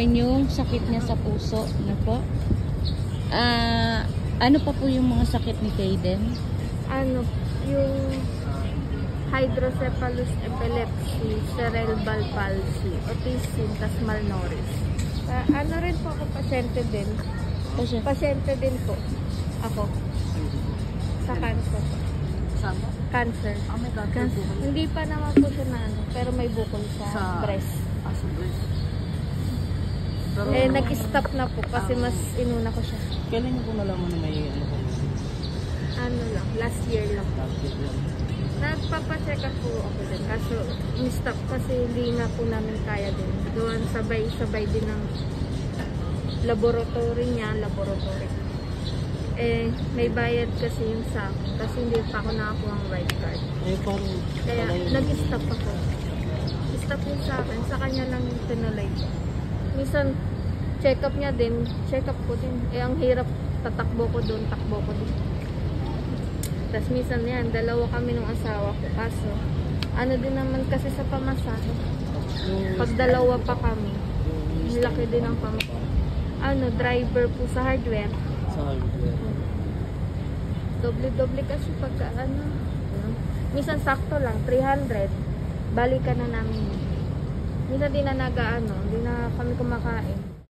natin yung sakit niya sa puso. Ano po? Ano pa po yung mga sakit ni Kaden? Ano, yung hydrocephalus epilepsy, cerebral palsy, autism, tas malnourished. Ano rin po ako, pasyente din. Pasyente din po. Ako. Sa cancer. Cancer. May cancer. Hindi pa naman po siya na ano, pero may bukol sa breast. Sa breast. Pero, Nag-stop na po kasi mas inuna ko siya. kailan niyo po nalaman na may ano po? Ano lang, last year lang. Last year lang. Nagpapacheck up po ako din. Kaso, in-stop kasi hindi na po namin kaya din. Doon sabay-sabay din ng laboratory niya, may bayad kasi yung sa akin. Kasi hindi pa ako nakakuha ang white card. Parang, Kaya, nag-stop ako. Stop yun sa akin. Sa kanya lang yung tinuloy ko. Minsan, check up niya din. Check up ko din. Ang hirap. Tatakbo ko doon, takbo ko din. Tapos minsan yan, dalawa kami ng asawa ko. Kaso, ano din naman kasi sa pamasahe. Pag dalawa pa kami, laki din ang pamasahe. Driver po sa hardware. sa hardware. Doble-doble kasi pagka minsan sakto lang, 300. Balikan na namin. Minsan di na hindi na kami kumakain.